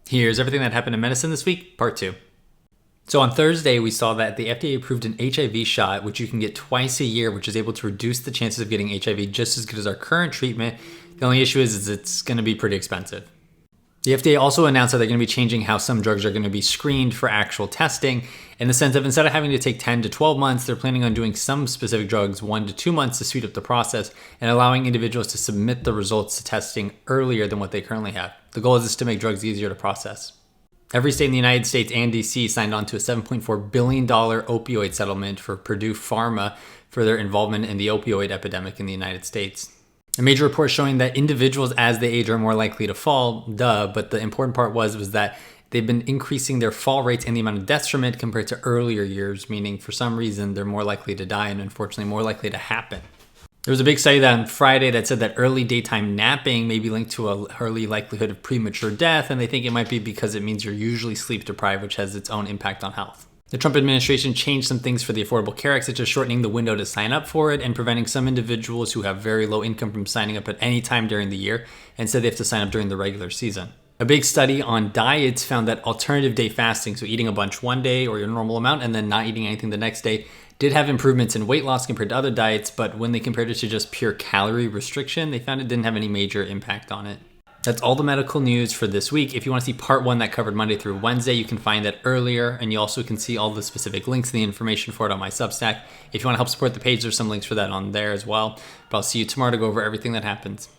Here's everything that happened in medicine this week, part 2. So on Thursday, we saw that the FDA approved an HIV shot, which you can get twice a year, which is able to reduce the chances of getting HIV just as good as our current treatment. The only issue is it's going to be pretty expensive. The FDA also announced that they're going to be changing how some drugs are going to be screened for actual testing, in the sense of instead of having to take 10 to 12 months, they're planning on doing some specific drugs 1 to 2 months to speed up the process and allowing individuals to submit the results to testing earlier than what they currently have. The goal is to make drugs easier to process. Every state in the United States and DC signed on to a $7.4 billion opioid settlement for Purdue Pharma for their involvement in the opioid epidemic in the United States. A major report showing that individuals as they age are more likely to fall, but the important part was that they've been increasing their fall rates and the amount of deaths from it compared to earlier years, meaning for some reason they're more likely to die and unfortunately more likely to happen. There was a big study that on Friday that said that early daytime napping may be linked to an early likelihood of premature death, and they think it might be because it means you're usually sleep deprived, which has its own impact on health. The Trump administration changed some things for the Affordable Care Act, such as shortening the window to sign up for it and preventing some individuals who have very low income from signing up at any time during the year, and said they have to sign up during the regular season. A big study on diets found that alternative day fasting, so eating a bunch one day or your normal amount and then not eating anything the next day, did have improvements in weight loss compared to other diets, but when they compared it to just pure calorie restriction, they found it didn't have any major impact on it. That's all the medical news for this week. If you want to see part 1 that covered Monday through Wednesday, you can find that earlier, and you also can see all the specific links and the information for it on my Substack. If you want to help support the page, there's some links for that on there as well. But I'll see you tomorrow to go over everything that happens.